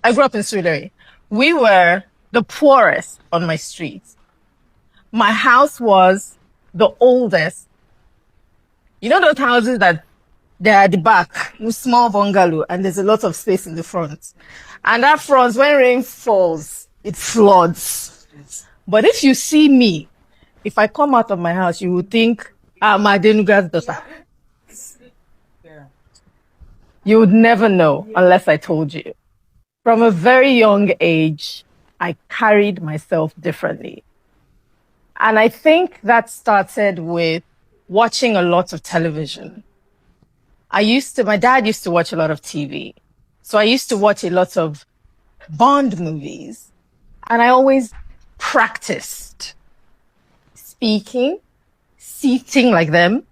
I grew up in Sweden. We were the poorest on my street. My house was the oldest. You know those houses that they're at the back, small bungalow, and there's a lot of space in the front. And that front, when rain falls, it floods. But if you see me, if I come out of my house, you would think I'm Adenuga's daughter. You would never know unless I told you. From a very young age, I carried myself differently. And I think that started with watching a lot of television. My dad used to watch a lot of TV. So I used to watch a lot of Bond movies. And I always practiced speaking, sitting like them,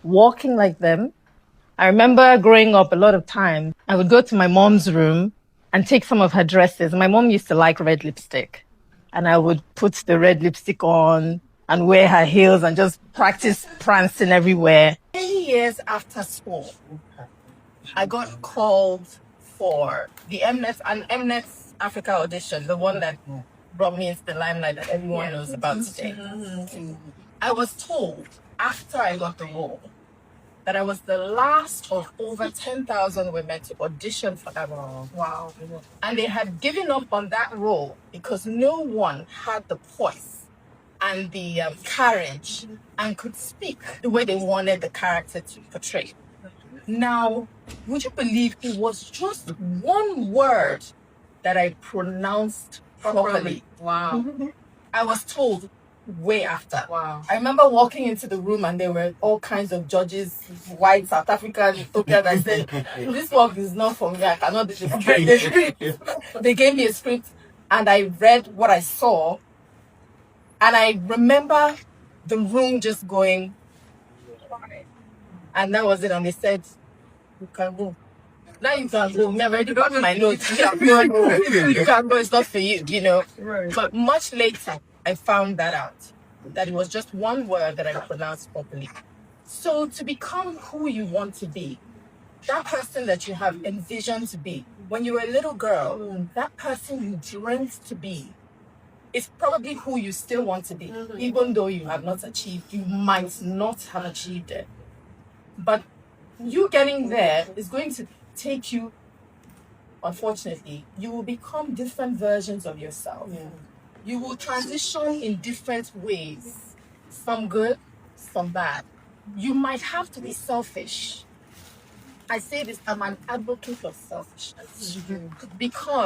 walking like them. I remember growing up a lot of times, I would go to my mom's room and take some of her dresses. My mom used to like red lipstick. And I would put the red lipstick on and wear her heels and just practice prancing everywhere. 10 years after school, I got called for the Mnet Africa audition, the one that brought me into the limelight that everyone knows about today. I was told after I got the role that I was the last of over 10,000 women to audition for that role. Wow. And they had given up on that role because no one had the voice and the courage and could speak the way they wanted the character to portray. Now, would you believe it was just one word that I pronounced properly? Wow. I was told way after. Wow. I remember walking into the room and there were all kinds of judges, white, South African, Ethiopian. I said, this work is not for me. I cannot do this. They gave me a script and I read what I saw. And I remember the room just going, and that was it. And they said, you can go. Now you can go. Me, I've already got my notes. You can go. It's not for you, you know. Right. But much later, I found that out. That it was just one word that I pronounced properly. So to become who you want to be, that person that you have envisioned to be, when you were a little girl, that person you dreamt to be, is probably who you still want to be. Even though you have not achieved, you might not have achieved it. But you getting there is going to take you, unfortunately, you will become different versions of yourself. Yeah. You will transition in different ways, some good, some bad. You might have to be selfish. I say this, I'm an advocate of selfishness. Because